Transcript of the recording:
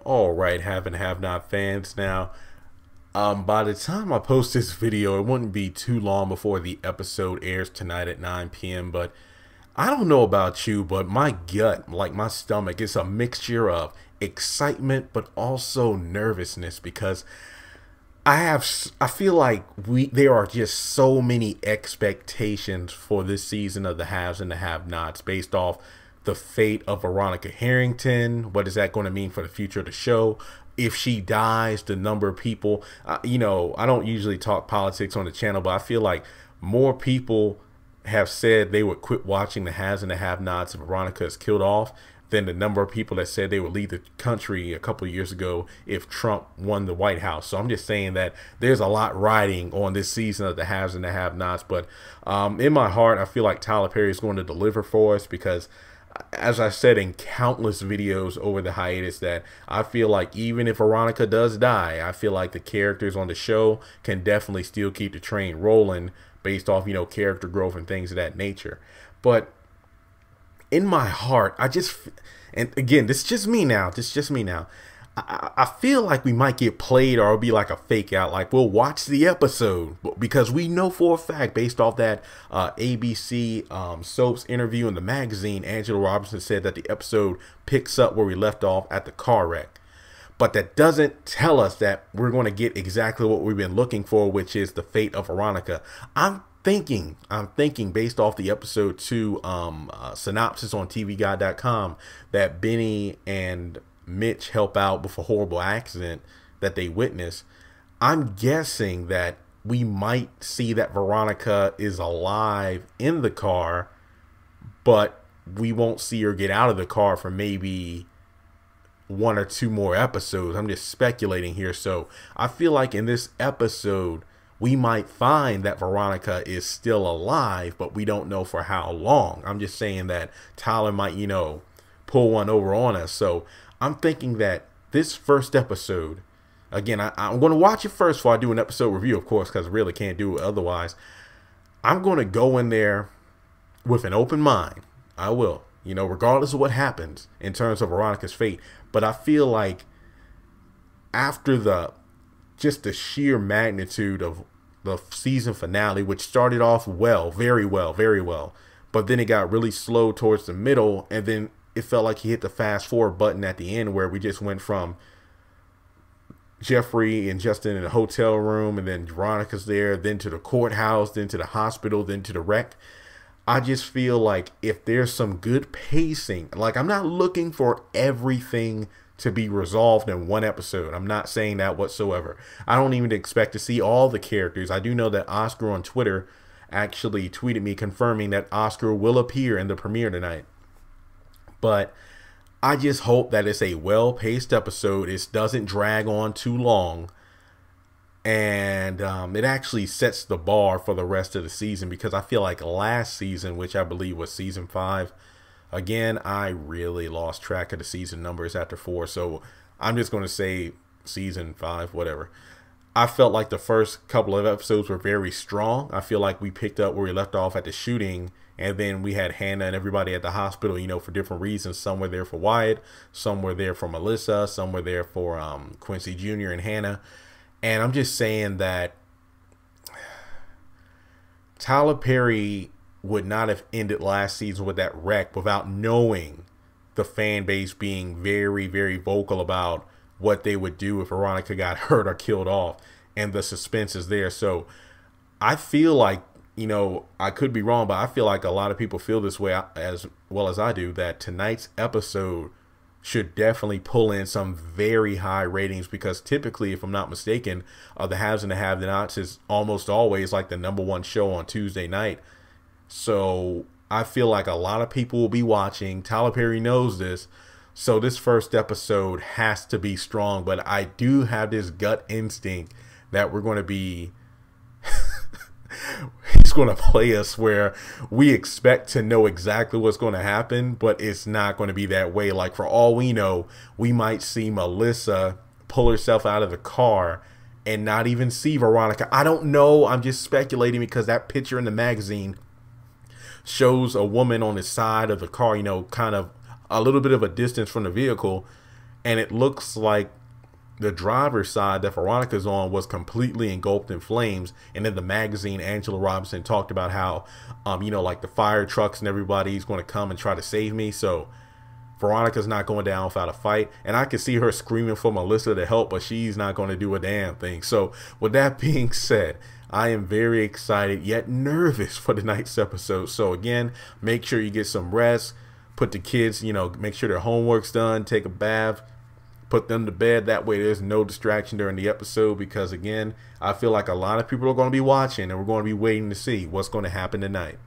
All right, have and have not fans. Now, by the time I post this video, it wouldn't be too long before the episode airs tonight at 9 p.m. But I don't know about you, but my gut, like my stomach, it's a mixture of excitement but also nervousness because I feel like there are just so many expectations for this season of the haves and the have-nots based off the fate of Veronica Harrington. What is that going to mean for the future of the show? If she dies, the number of people, I don't usually talk politics on the channel, but I feel like more people have said they would quit watching the haves and the have-nots if Veronica is killed off than the number of people that said they would leave the country a couple of years ago if Trump won the White House. So I'm just saying that there's a lot riding on this season of the haves and the have-nots. But in my heart, I feel like Tyler Perry is going to deliver for us because, as I said in countless videos over the hiatus, that I feel like even if Veronica does die, I feel like the characters on the show can definitely still keep the train rolling based off, character growth and things of that nature. But in my heart, and again, this is just me now. I feel like we might get played, or it'll be like a fake out. Like we'll watch the episode because we know for a fact, based off that ABC soaps interview in the magazine, Angela Robinson said that the episode picks up where we left off at the car wreck. But that doesn't tell us that we're going to get exactly what we've been looking for, which is the fate of Veronica. I'm thinking based off the episode 2 synopsis on tvguide.com that Benny and Mitch help out with a horrible accident that they witness. I'm guessing that we might see that Veronica is alive in the car, but we won't see her get out of the car for maybe 1 or 2 more episodes. I'm just speculating here. So I feel like in this episode, we might find that Veronica is still alive, but we don't know for how long. I'm just saying that Tyler might, pull one over on us. So I'm thinking that this first episode, again, I'm going to watch it first before I do an episode review, of course, because I really can't do it otherwise. I'm going to go in there with an open mind. I will, regardless of what happens in terms of Veronica's fate. But I feel like after the sheer magnitude of the season finale, which started off well, very well, but then it got really slow towards the middle, and then it felt like he hit the fast forward button at the end where we just went from Jeffrey and Justin in a hotel room, and then Veronica's there, then to the courthouse, then to the hospital, then to the wreck. I just feel like if there's some good pacing, like I'm not looking for everything to be resolved in one episode. I'm not saying that whatsoever. I don't even expect to see all the characters. I do know that Oscar on Twitter actually tweeted me confirming that Oscar will appear in the premiere tonight. But I just hope that it's a well-paced episode. It doesn't drag on too long. And it actually sets the bar for the rest of the season, because I feel like last season, which I believe was season 5, again, I really lost track of the season numbers after 4. So I'm just going to say season 5, whatever. I felt like the first couple of episodes were very strong. I feel like we picked up where we left off at the shooting. And then we had Hannah and everybody at the hospital, for different reasons. Some were there for Wyatt. Some were there for Melissa. Some were there for Quincy Jr. and Hannah. And I'm just saying that Tyler Perry would not have ended last season with that wreck without knowing the fan base being very, very vocal about what they would do if Veronica got hurt or killed off. And the suspense is there. So I feel like, I could be wrong, but I feel like a lot of people feel this way as well as I do, that tonight's episode should definitely pull in some very high ratings, because typically, if I'm not mistaken, the haves and the have-nots is almost always like the #1 show on Tuesday night. So I feel like a lot of people will be watching. Tyler Perry knows this. So this first episode has to be strong, but I do have this gut instinct that we're going to be he's going to play us where we expect to know exactly what's going to happen, but it's not going to be that way. Like, for all we know, we might see Melissa pull herself out of the car and not even see Veronica. I don't know. I'm just speculating, because that picture in the magazine shows a woman on the side of the car, kind of a little bit of a distance from the vehicle. and it looks like the driver's side that Veronica's on was completely engulfed in flames. And in the magazine, Angela Robinson talked about how, like the fire trucks and everybody's going to come and try to save me. So Veronica's not going down without a fight. And I can see her screaming for Melissa to help, but she's not going to do a damn thing. So with that being said, I am very excited yet nervous for tonight's episode. So again, make sure you get some rest. Put the kids, make sure their homework's done. Take a bath. Put them to bed. That way there's no distraction during the episode, because again, I feel like a lot of people are going to be watching and we're going to be waiting to see what's going to happen tonight.